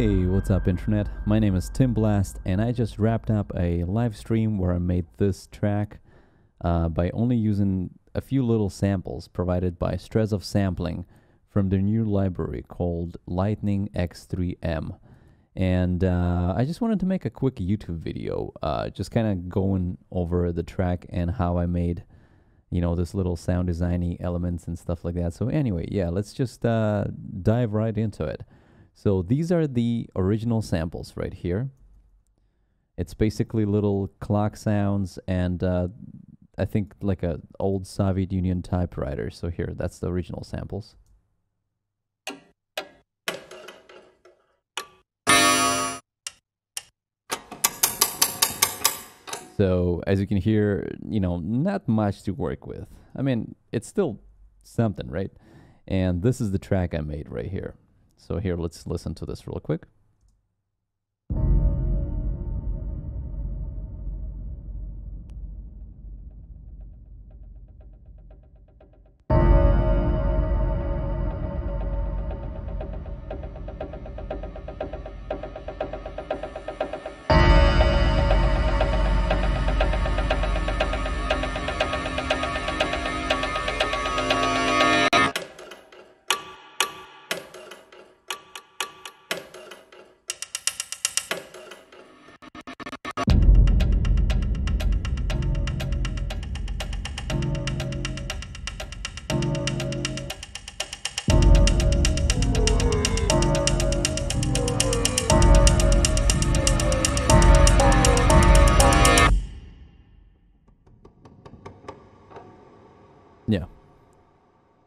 Hey, what's up internet? My name is Tim Blast and I just wrapped up a live stream where I made this track by only using a few little samples provided by Stress of Sampling from their new library called Lightning X3M. And I just wanted to make a quick YouTube video, just kind of going over the track and how I made, you know, this little sound designy elements and stuff like that. So anyway, yeah, let's just dive right into it. So these are the original samples right here. It's basically little clock sounds and I think like a old Soviet Union typewriter. So here, that's the original samples. So as you can hear, you know, not much to work with. I mean, it's still something, right? And this is the track I made right here. So here, let's listen to this real quick.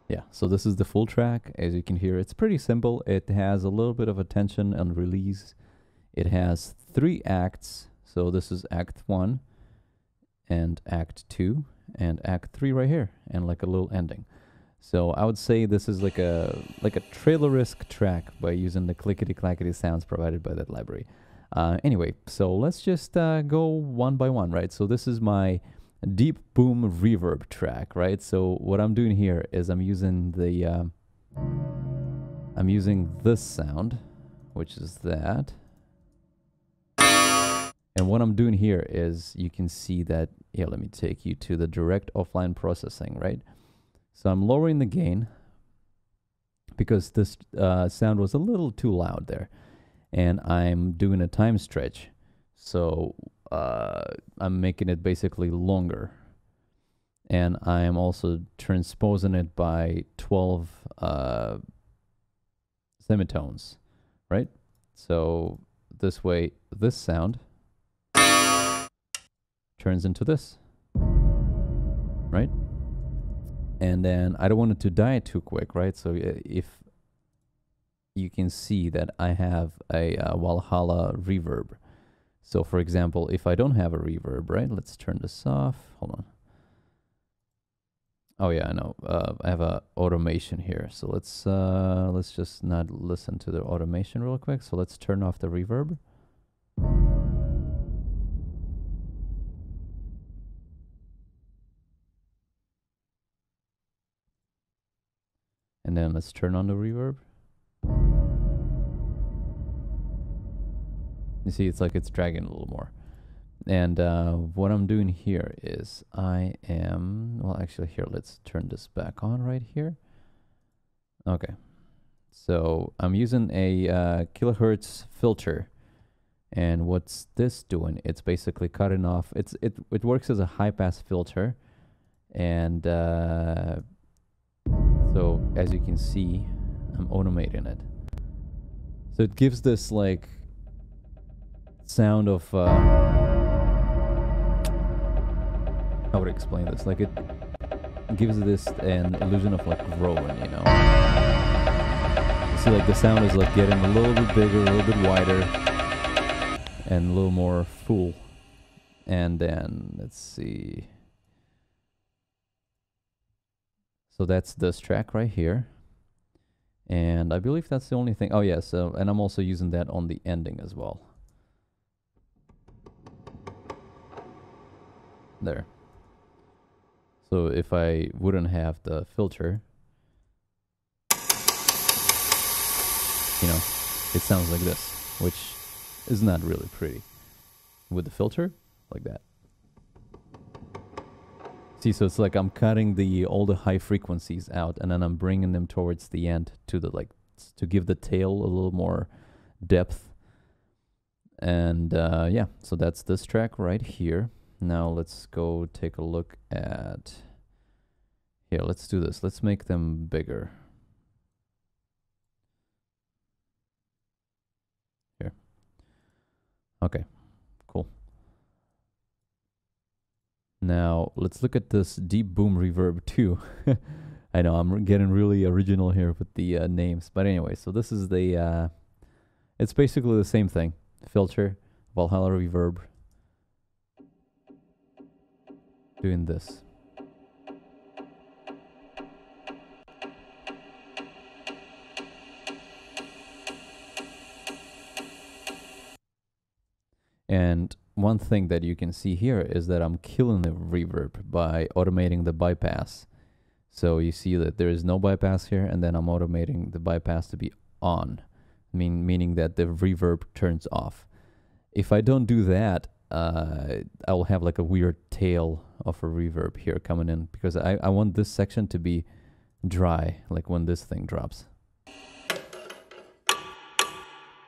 Yeah, so this is the full track. As you can hear, it's pretty simple. It has a little bit of a tension and release. It has 3 acts. So this is Act 1 and Act 2 and Act 3 right here, and like a little ending. So I would say this is like a trailer-esque track by using the clickety-clackety sounds provided by that library. Anyway, so let's just go one by one, right? So this is my deep boom reverb track, right? So what I'm doing here is I'm using this sound, which is that. And what I'm doing here is you can see that, yeah, let me take you to the direct offline processing, right? So I'm lowering the gain because this sound was a little too loud there. And I'm doing a time stretch. So I'm making it basically longer, and I am also transposing it by 12 semitones, right? So this way, this sound turns into this, right? And then I don't want it to die too quick, right? So if you can see that I have a Valhalla reverb. So for example, if I don't have a reverb, right? Let's turn this off. Hold on. Oh yeah, I know. I have a automation here. So let's just not listen to the automation real quick. So let's turn off the reverb. And then let's turn on the reverb. You see, it's like it's dragging a little more. And what I'm doing here is I am, well, actually here, let's turn this back on right here. Okay. So I'm using a kilohertz filter. And what's this doing? It's basically cutting off, it works as a high pass filter. And so as you can see, I'm automating it. So it gives this like sound of how would I explain this? Like it gives this an illusion of like growing, you know. You see, like the sound is like getting a little bit bigger, a little bit wider, and a little more full. And then let's see. So that's this track right here. And I believe that's the only thing. Oh yeah, so and I'm also using that on the ending as well. There. So if I wouldn't have the filter, you know, it sounds like this. which is not really pretty. With the filter, like that. See, so it's like I'm cutting all the high frequencies out, and then I'm bringing them towards the end to to give the tail a little more depth. And yeah, so that's this track right here. Now let's go take a look at... Here, let's do this. Let's make them bigger. Here. Okay, cool. Now, let's look at this deep boom reverb too. I know, I'm getting really original here with the names. But anyway, so this is the... it's basically the same thing. Filter, Valhalla reverb. Doing this. And one thing that you can see here is that I'm killing the reverb by automating the bypass. So you see that there is no bypass here, and then I'm automating the bypass to be on, meaning that the reverb turns off. If I don't do that, I'll have like a weird tail of a reverb here coming in, because I want this section to be dry, like when this thing drops.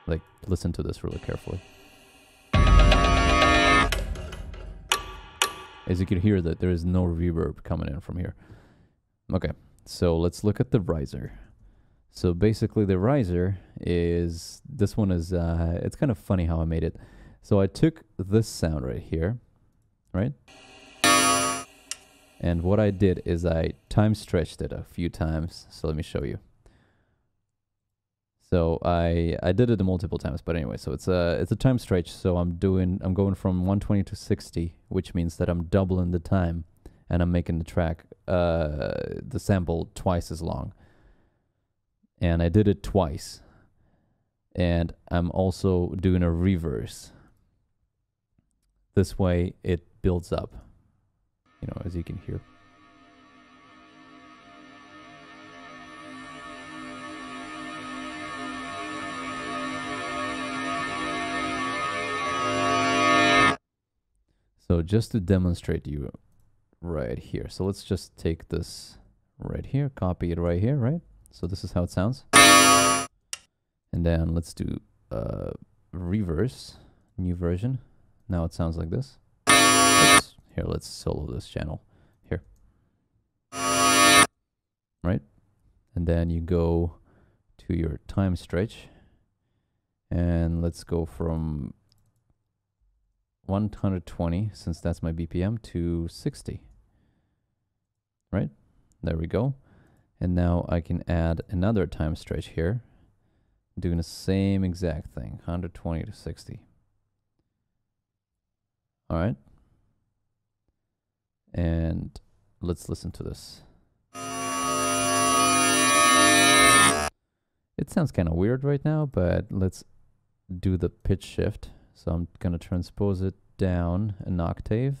Like, listen to this really carefully. As you can hear, that there is no reverb coming in from here. Okay, so let's look at the riser. So basically the riser is, this one is, it's kind of funny how I made it. So I took this sound right here, right? And what I did is I time stretched it a few times. So let me show you. So I did it multiple times, but anyway, so it's a time stretch. So I'm going from 120 to 60, which means that I'm doubling the time, and I'm making the track, the sample twice as long. And I did it twice. And I'm also doing a reverse. This way it builds up, you know, as you can hear. So just to demonstrate you right here. So let's just take this right here, copy it right here, right? So this is how it sounds. And then let's do reverse, new version. Now it sounds like this. Here, let's solo this channel. Here. Right? And then you go to your time stretch. And let's go from 120, since that's my BPM, to 60. Right? There we go. And now I can add another time stretch here, doing the same exact thing, 120 to 60. All right. And let's listen to this. It sounds kind of weird right now, but let's do the pitch shift. So I'm going to transpose it down an octave.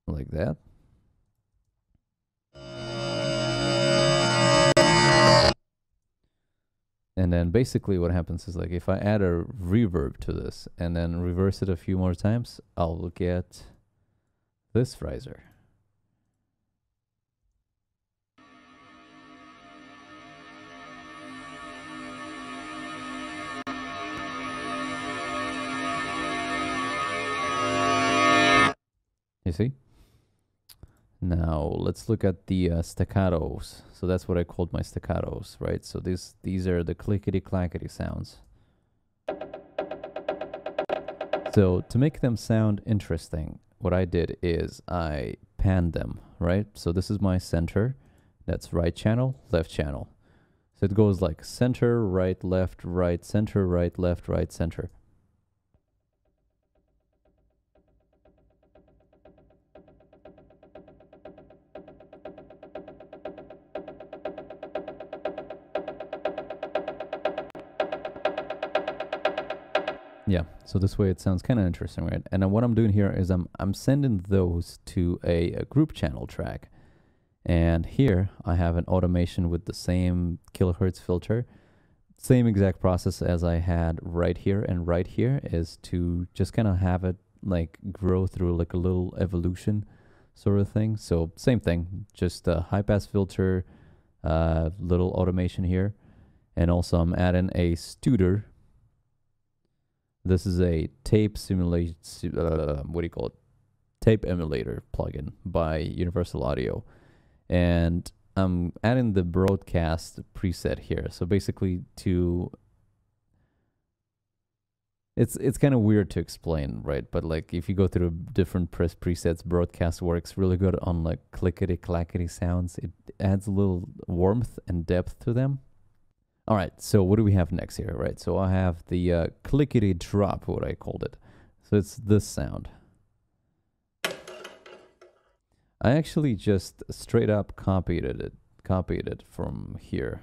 Like that. And then basically what happens is, like, if I add a reverb to this and then reverse it a few more times, I'll get this riser. You see? Now let's look at the staccatos. So that's what I called my staccatos, right? So these are the clickety clackety sounds. So to make them sound interesting, what I did is I panned them, right? So this is my center. That's right channel, left channel. So it goes like center, right, center, right, left, right, center. Yeah, so this way it sounds kind of interesting, right? And then what I'm doing here is I'm sending those to a group channel track. And here I have an automation with the same kilohertz filter. same exact process as I had right here and right here is to just kind of have it like grow through like a little evolution sort of thing. So same thing, just a high pass filter, little automation here. And also I'm adding a Studer. This is a tape simulation, what do you call it? Tape emulator plugin by Universal Audio. And I'm adding the broadcast preset here. So basically it's kind of weird to explain, right? But like if you go through different presets, broadcast works really good on like clickety clackety sounds. It adds a little warmth and depth to them. All right, so what do we have next here, right? So I have the clickety drop, what I called it. So it's this sound. I actually just straight up copied it from here.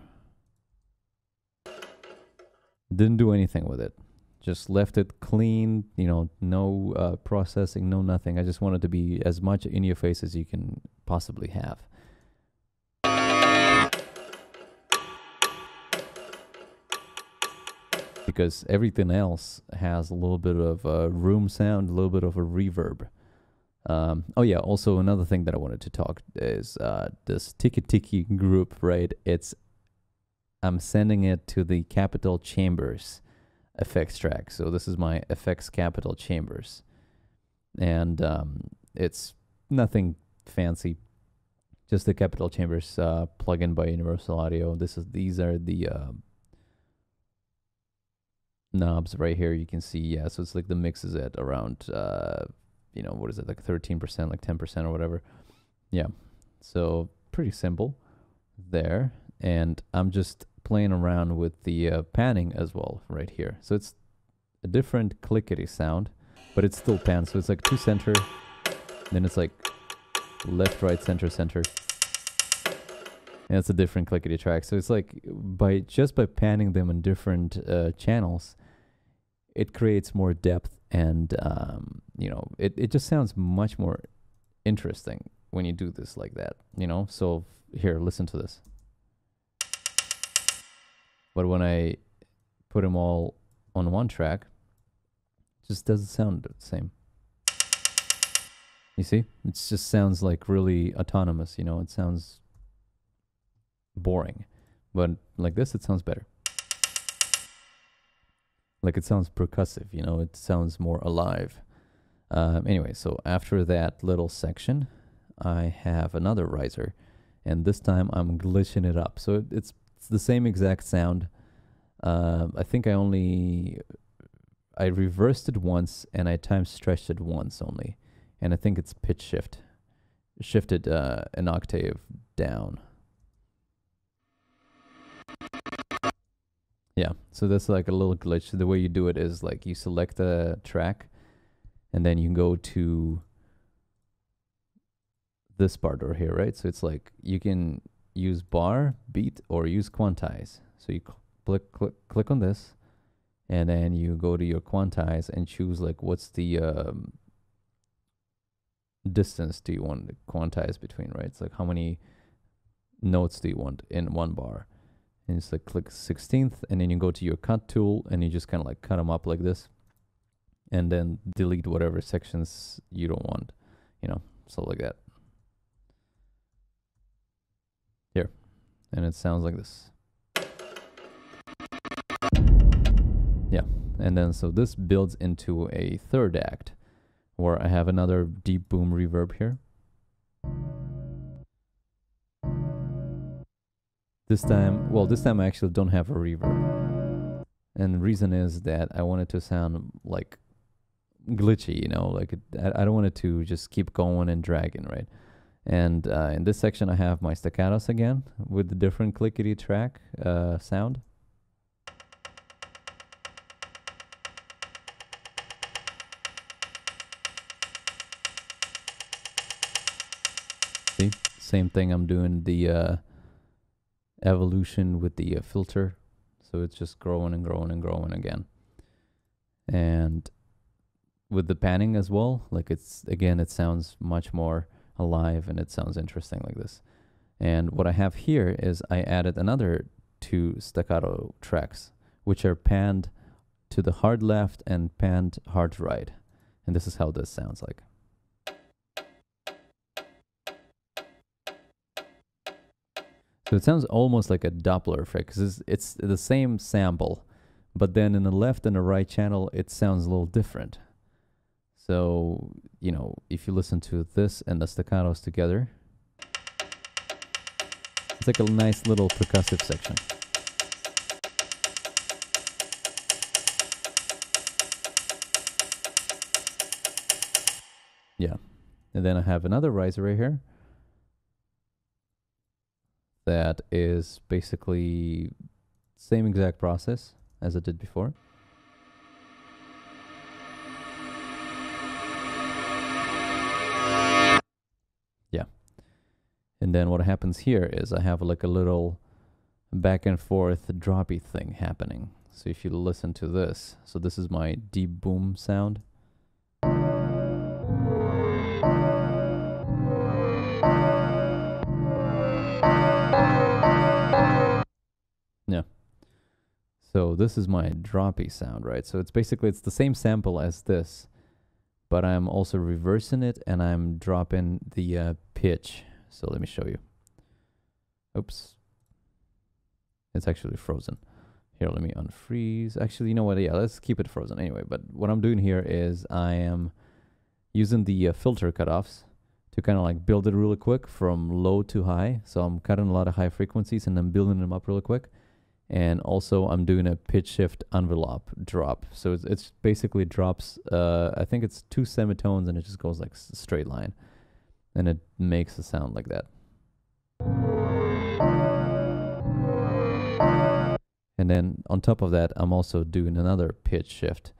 Didn't do anything with it. Just left it clean, you know, no processing, no nothing. I just want it to be as much in your face as you can possibly have. Because everything else has a little bit of a room sound, a little bit of a reverb. Oh yeah, also another thing that I wanted to talk is this Tiki Tiki group, right? I'm sending it to the Capital Chambers effects track. So this is my FX Capital Chambers. And it's nothing fancy, just the Capital Chambers plugin by Universal Audio. These are the knobs right here. You can see, yeah, so it's like the mix is at around you know, what is it, like 13%, like 10% or whatever. Yeah, so pretty simple there. And I'm just playing around with the panning as well right here. So it's a different clickety sound, but it's still pan. So it's like 2 center, then it's like left, right, center, center. And it's a different clickety track. So it's like just by panning them in different channels, it creates more depth, and you know, it just sounds much more interesting when you do this like that, you know. So here, listen to this. But when I put them all on one track, it just doesn't sound the same. You see, it just sounds like really autonomous, you know. It sounds boring, but like this, it sounds better. Like it sounds percussive, you know, it sounds more alive. Anyway, so after that little section, I have another riser, and this time I'm glitching it up. So it's the same exact sound. I think I reversed it once, and I time stretched it once only. And I think it's pitch shifted an octave down. Yeah, so that's like a little glitch. The way you do it is like you select a track, and then you go to this part over here, right? So it's like you can use bar, beat, or use quantize. So you click on this, and then you go to your quantize and choose like what's the distance do you want to quantize between, right? It's like how many notes do you want in one bar. And it's like click 16th, and then you go to your cut tool, and you just kind of like cut them up like this, and then delete whatever sections you don't want, you know, so like that. Here, and it sounds like this. Yeah, and then so this builds into a third act, where I have another deep boom reverb here. This time I actually don't have a reverb. And the reason is that I want it to sound like glitchy, you know, like I don't want it to just keep going and dragging, right? And in this section I have my staccatos again with the different clickety track sound. See, same thing, I'm doing the evolution with the filter, so it's just growing and growing and growing again. And with the panning as well, like it's again, it sounds much more alive, and it sounds interesting like this. And what I have here is I added another 2 staccato tracks. which are panned to the hard left and panned hard right. And this is how this sounds like. So it sounds almost like a Doppler effect, because it's the same sample, but then in the left and the right channel, it sounds a little different. So, you know, if you listen to this and the staccatos together, it's like a nice little percussive section. Yeah. And then I have another riser right here that is basically same exact process as I did before. Yeah. And then what happens here is I have like a little back and forth droppy thing happening. So if you listen to this, so this is my deep boom sound. Yeah. So this is my droppy sound, right? So it's basically, it's the same sample as this, but I'm also reversing it and I'm dropping the pitch. So let me show you. Oops. It's actually frozen. Here, let me unfreeze. Actually, you know what? Yeah, let's keep it frozen anyway. But what I'm doing here is I am using the filter cutoffs to kind of like build it really quick from low to high. So I'm cutting a lot of high frequencies and then building them up really quick. And also I'm doing a pitch shift envelope drop. So it's basically drops, I think it's 2 semitones and it just goes like a straight line. And it makes a sound like that. And then on top of that, I'm also doing another pitch shift.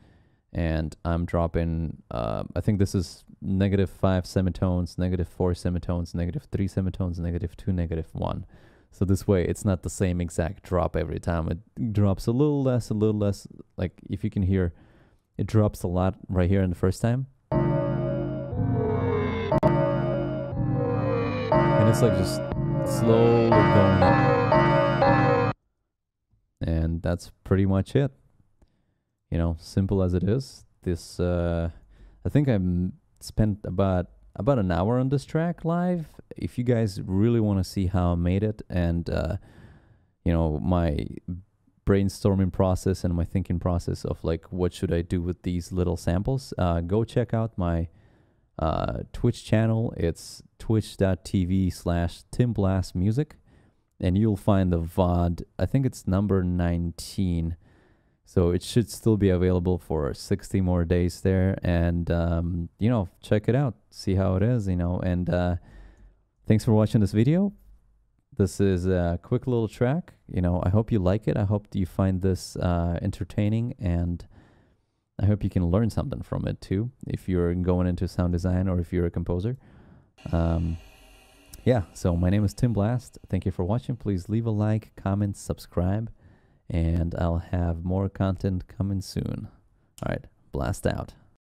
And I'm dropping, I think this is -5 semitones, -4 semitones, -3 semitones, -2, -1. So this way, it's not the same exact drop every time. It drops a little less, like if you can hear, it drops a lot right here in the first time. And it's like just slowly going up. And that's pretty much it. You know, simple as it is. This, I think I spent about an hour on this track live. If you guys really want to see how I made it and, you know, my brainstorming process and my thinking process of like, what should I do with these little samples, go check out my Twitch channel. It's twitch.tv/TimBlastMusic. And you'll find the VOD, I think it's number 19. So it should still be available for 60 more days there. And, you know, check it out. See how it is, you know. And thanks for watching this video. This is a quick little track. You know, I hope you like it. I hope you find this entertaining. And I hope you can learn something from it too, if you're going into sound design or if you're a composer. Yeah, so my name is Tim Blast. Thank you for watching. Please leave a like, comment, subscribe. And I'll have more content coming soon. All right, blast out.